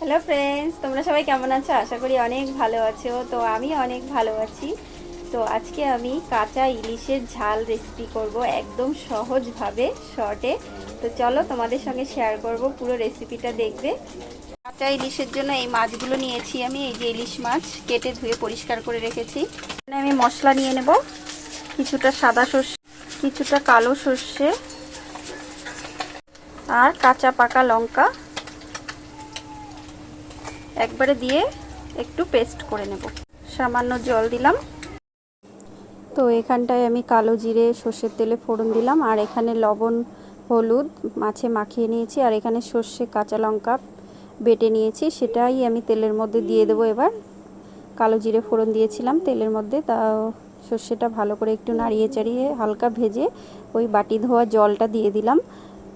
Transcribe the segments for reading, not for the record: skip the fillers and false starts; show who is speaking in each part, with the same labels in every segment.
Speaker 1: Hello friends, তোমরা সবাই কেমন আছো? আশা করি অনেক ভালো আছো। তো আমি অনেক ভালো আছি। তো আজকে আমি কাঁচা ইলিশের ঝাল রেসিপি করব একদম সহজভাবে, শর্টে। তো চলো তোমাদের সঙ্গে শেয়ার করব, পুরো রেসিপিটা দেখবে। কাঁচা ইলিশের জন্য এই মাছগুলো নিয়েছি আমি। এই যে ইলিশ মাছ কেটে ধুয়ে পরিষ্কার করে রেখেছি। এখানে আমি মশলা নিয়ে নেব, কিছুটা সাদা সর্ষে, কিছুটা কালো সর্ষে, আর কাঁচা পাকা লঙ্কা একবারে দিয়ে একটু পেস্ট করে নেব। সামান্য জল দিলাম। তো এখানটায় আমি কালো জিরে সর্ষের তেলে ফোড়ন দিলাম, আর এখানে লবণ হলুদ মাছে মাখিয়ে নিয়েছি, আর এখানে সর্ষে কাঁচা লঙ্কা বেটে নিয়েছি, সেটাই আমি তেলের মধ্যে দিয়ে দেবো। এবার কালো জিরে ফোড়ন দিয়েছিলাম তেলের মধ্যে, তা সর্ষেটা ভালো করে একটু নাড়িয়ে চাড়িয়ে হালকা ভেজে ওই বাটি ধোয়া জলটা দিয়ে দিলাম।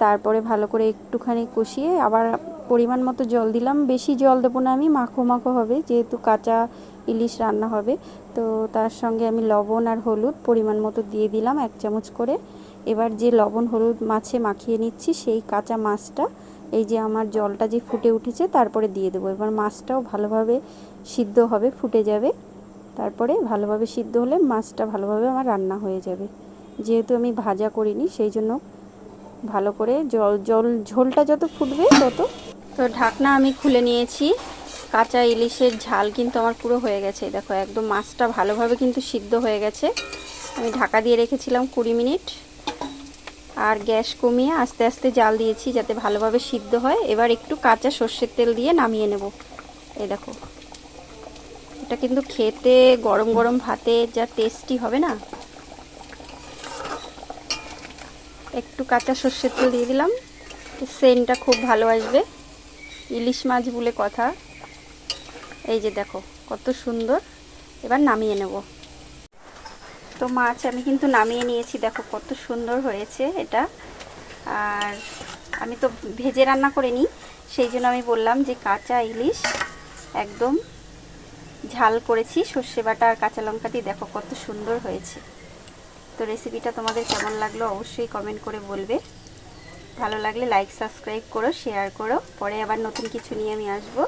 Speaker 1: তারপরে ভালো করে একটুখানি কষিয়ে আবার পরিমাণ মতো জল দিলাম। বেশি জল দেবো না, আমি মাখো মাখো হবে যেহেতু কাঁচা ইলিশ রান্না হবে। তো তার সঙ্গে আমি লবণ আর হলুদ পরিমাণ মতো দিয়ে দিলাম 1 চামচ করে। এবার যে লবণ হলুদ মাছে মাখিয়ে নিচ্ছি সেই কাঁচা মাছটা এই যে আমার জলটা যে ফুটে উঠেছে তারপরে দিয়ে দেবো। এবার মাছটাও ভালোভাবে সিদ্ধ হবে, ফুটে যাবে। তারপরে ভালোভাবে সিদ্ধ হলে মাছটা ভালোভাবে আমার রান্না হয়ে যাবে। যেহেতু আমি ভাজা করিনি সেই জন্য ভালো করে ঝোলটা যত ফুটবে তত। তো ঢাকনা আমি খুলে নিয়েছি। কাঁচা ইলিশের ঝাল কিন্তু আমার পুরো হয়ে গেছে। দেখো একদম মাছটা ভালোভাবে কিন্তু সিদ্ধ হয়ে গেছে। আমি ঢাকা দিয়ে রেখেছিলাম 20 মিনিট, আর গ্যাস কমিয়ে আস্তে আস্তে জাল দিয়েছি যাতে ভালোভাবে সিদ্ধ হয়। এবার একটু কাঁচা সর্ষের তেল দিয়ে নামিয়ে নেব। এই দেখো, এটা কিন্তু খেতে গরম গরম ভাতে যা টেস্টি হবে না। একটু কাঁচা সর্ষের তেল দিয়ে দিলাম, সেন্টটা খুব ভালো আসবে। ইলিশ মাছ বলে কথা। এই যে দেখো কত সুন্দর। এবার নামিয়ে নেব। তো মাছ আমি কিন্তু নামিয়ে নিয়েছি, দেখো কত সুন্দর হয়েছে এটা। আর আমি তো ভেজে রান্না করিনি, সেই জন্য আমি বললাম যে কাঁচা ইলিশ একদম ঝাল করেছি সর্ষে বাটা আর কাঁচা লঙ্কা দিয়ে। দেখো কত সুন্দর হয়েছে। তো রেসিপিটা তোমাদের কেমন লাগলো অবশ্যই কমেন্ট করে বলবে। ভালো লাগলে লাইক সাবস্ক্রাইব করো, শেয়ার করো। পরে আবার নতুন কিছু নিয়ে আমি আসবো।